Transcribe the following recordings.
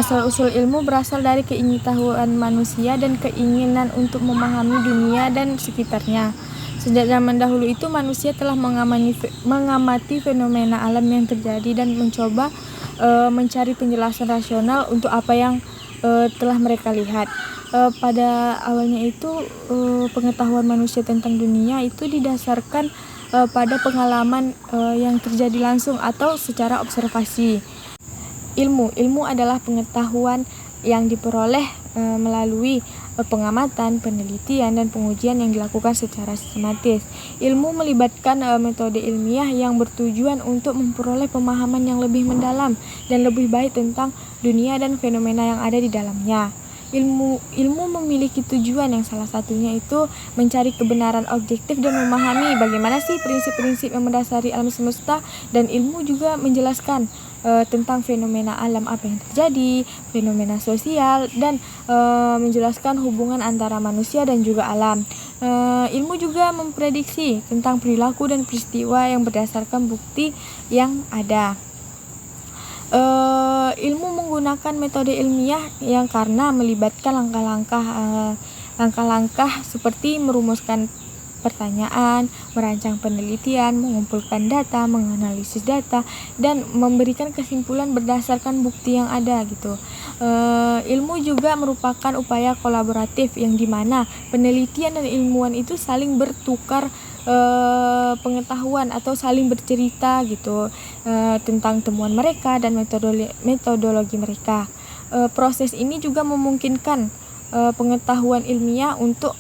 Asal-usul ilmu berasal dari keingetahuan manusia dan keinginan untuk memahami dunia dan sekitarnya. Sejak zaman dahulu itu manusia telah mengamati fenomena alam yang terjadi dan mencoba mencari penjelasan rasional untuk apa yang telah mereka lihat. Pada awalnya itu pengetahuan manusia tentang dunia itu didasarkan pada pengalaman yang terjadi langsung atau secara observasi. Ilmu adalah pengetahuan yang diperoleh melalui pengamatan, penelitian, dan pengujian yang dilakukan secara sistematis. Ilmu melibatkan metode ilmiah yang bertujuan untuk memperoleh pemahaman yang lebih mendalam dan lebih baik tentang dunia dan fenomena yang ada di dalamnya. Ilmu memiliki tujuan yang salah satunya itu mencari kebenaran objektif dan memahami bagaimana sih prinsip-prinsip yang mendasari alam semesta, dan ilmu juga menjelaskan tentang fenomena alam apa yang terjadi, fenomena sosial, dan menjelaskan hubungan antara manusia dan juga alam. Ilmu juga memprediksi tentang perilaku dan peristiwa yang berdasarkan bukti yang ada. Ilmu menggunakan metode ilmiah yang karena melibatkan langkah-langkah seperti merumuskan pertanyaan, merancang penelitian, mengumpulkan data, menganalisis data, dan memberikan kesimpulan berdasarkan bukti yang ada gitu. Ilmu juga merupakan upaya kolaboratif yang dimana penelitian dan ilmuwan itu saling bertukar pengetahuan atau saling bercerita gitu tentang temuan mereka dan metodologi mereka. Proses ini juga memungkinkan pengetahuan ilmiah untuk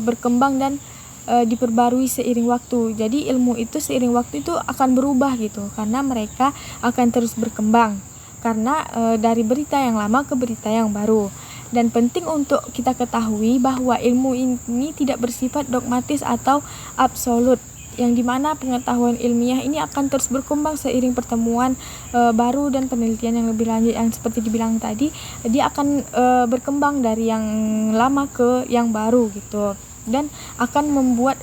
berkembang dan diperbarui seiring waktu. Jadi ilmu itu seiring waktu itu akan berubah gitu, karena mereka akan terus berkembang karena dari berita yang lama ke berita yang baru. Dan penting untuk kita ketahui bahwa ilmu ini tidak bersifat dogmatis atau absolut, yang dimana pengetahuan ilmiah ini akan terus berkembang seiring pertemuan baru dan penelitian yang lebih lanjut, yang seperti dibilang tadi, dia akan berkembang dari yang lama ke yang baru gitu, dan akan membuat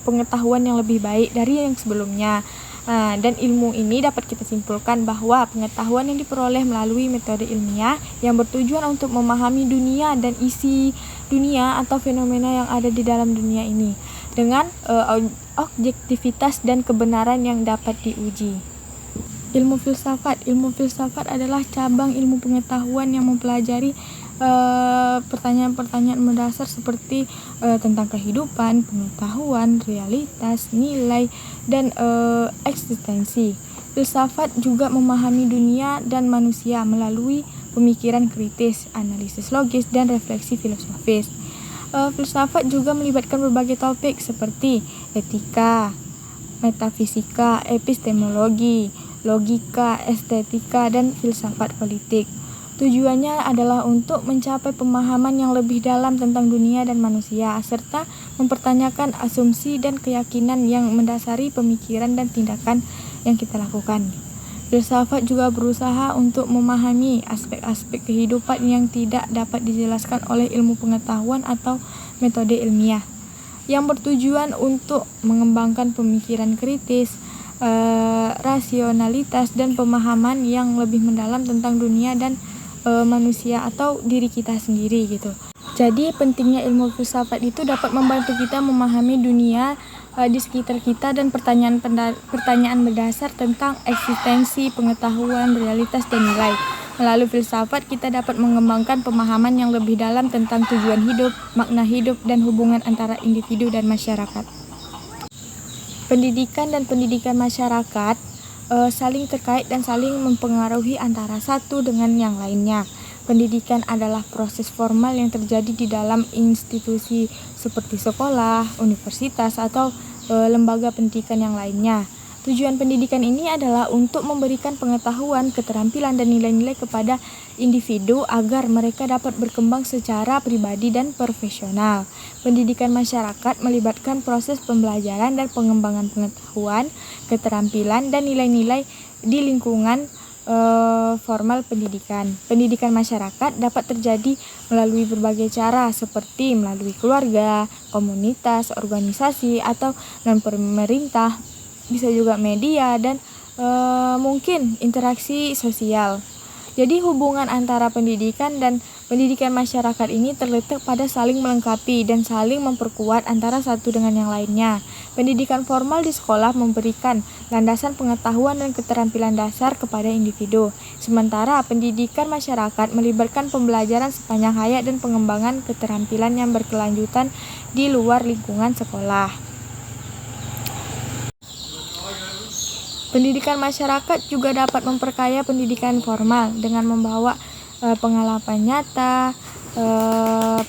pengetahuan yang lebih baik dari yang sebelumnya. Dan ilmu ini dapat kita simpulkan bahwa pengetahuan yang diperoleh melalui metode ilmiah yang bertujuan untuk memahami dunia dan isi dunia atau fenomena yang ada di dalam dunia ini dengan objektivitas dan kebenaran yang dapat diuji. Ilmu filsafat adalah cabang ilmu pengetahuan yang mempelajari pertanyaan-pertanyaan mendasar seperti tentang kehidupan, pengetahuan, realitas, nilai, dan eksistensi. Filsafat juga memahami dunia dan manusia melalui pemikiran kritis, analisis logis, dan refleksi filosofis. Filsafat juga melibatkan berbagai topik seperti etika, metafisika, epistemologi, logika, estetika, dan filsafat politik. Tujuannya adalah untuk mencapai pemahaman yang lebih dalam tentang dunia dan manusia, serta mempertanyakan asumsi dan keyakinan yang mendasari pemikiran dan tindakan yang kita lakukan. Filsafat juga berusaha untuk memahami aspek-aspek kehidupan yang tidak dapat dijelaskan oleh ilmu pengetahuan atau metode ilmiah, yang bertujuan untuk mengembangkan pemikiran kritis, rasionalitas, dan pemahaman yang lebih mendalam tentang dunia dan manusia atau diri kita sendiri gitu. Jadi pentingnya ilmu filsafat itu dapat membantu kita memahami dunia di sekitar kita dan pertanyaan mendasar tentang eksistensi, pengetahuan, realitas, dan nilai. Melalui filsafat kita dapat mengembangkan pemahaman yang lebih dalam tentang tujuan hidup, makna hidup, dan hubungan antara individu dan masyarakat. Pendidikan dan pendidikan masyarakat saling terkait dan saling mempengaruhi antara satu dengan yang lainnya. Pendidikan adalah proses formal yang terjadi di dalam institusi seperti sekolah, universitas, atau lembaga pendidikan yang lainnya. Tujuan pendidikan ini adalah untuk memberikan pengetahuan, keterampilan, dan nilai-nilai kepada individu agar mereka dapat berkembang secara pribadi dan profesional. Pendidikan masyarakat melibatkan proses pembelajaran dan pengembangan pengetahuan, keterampilan, dan nilai-nilai di lingkungan formal pendidikan. Pendidikan masyarakat dapat terjadi melalui berbagai cara seperti melalui keluarga, komunitas, organisasi, atau non-pemerintah, bisa juga media, dan mungkin interaksi sosial. Jadi hubungan antara pendidikan dan pendidikan masyarakat ini terletak pada saling melengkapi dan saling memperkuat antara satu dengan yang lainnya. Pendidikan formal di sekolah memberikan landasan pengetahuan dan keterampilan dasar kepada individu. Sementara pendidikan masyarakat melibatkan pembelajaran sepanjang hayat dan pengembangan keterampilan yang berkelanjutan di luar lingkungan sekolah. Pendidikan masyarakat juga dapat memperkaya pendidikan formal dengan membawa pengalaman nyata,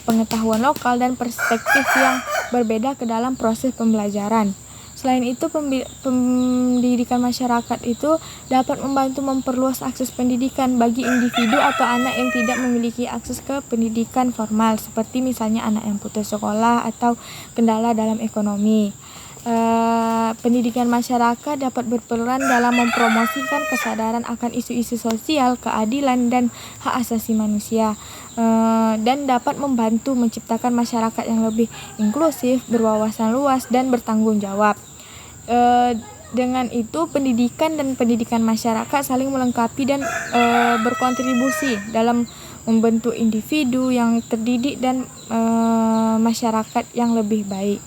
pengetahuan lokal, dan perspektif yang berbeda ke dalam proses pembelajaran. Selain itu, pendidikan masyarakat itu dapat membantu memperluas akses pendidikan bagi individu atau anak yang tidak memiliki akses ke pendidikan formal, seperti misalnya anak yang putus sekolah atau kendala dalam ekonomi. Pendidikan masyarakat dapat berperan dalam mempromosikan kesadaran akan isu-isu sosial, keadilan, dan hak asasi manusia, dan dapat membantu menciptakan masyarakat yang lebih inklusif, berwawasan luas, dan bertanggung jawab. Dengan itu, pendidikan dan pendidikan masyarakat saling melengkapi dan berkontribusi dalam membentuk individu yang terdidik dan masyarakat yang lebih baik.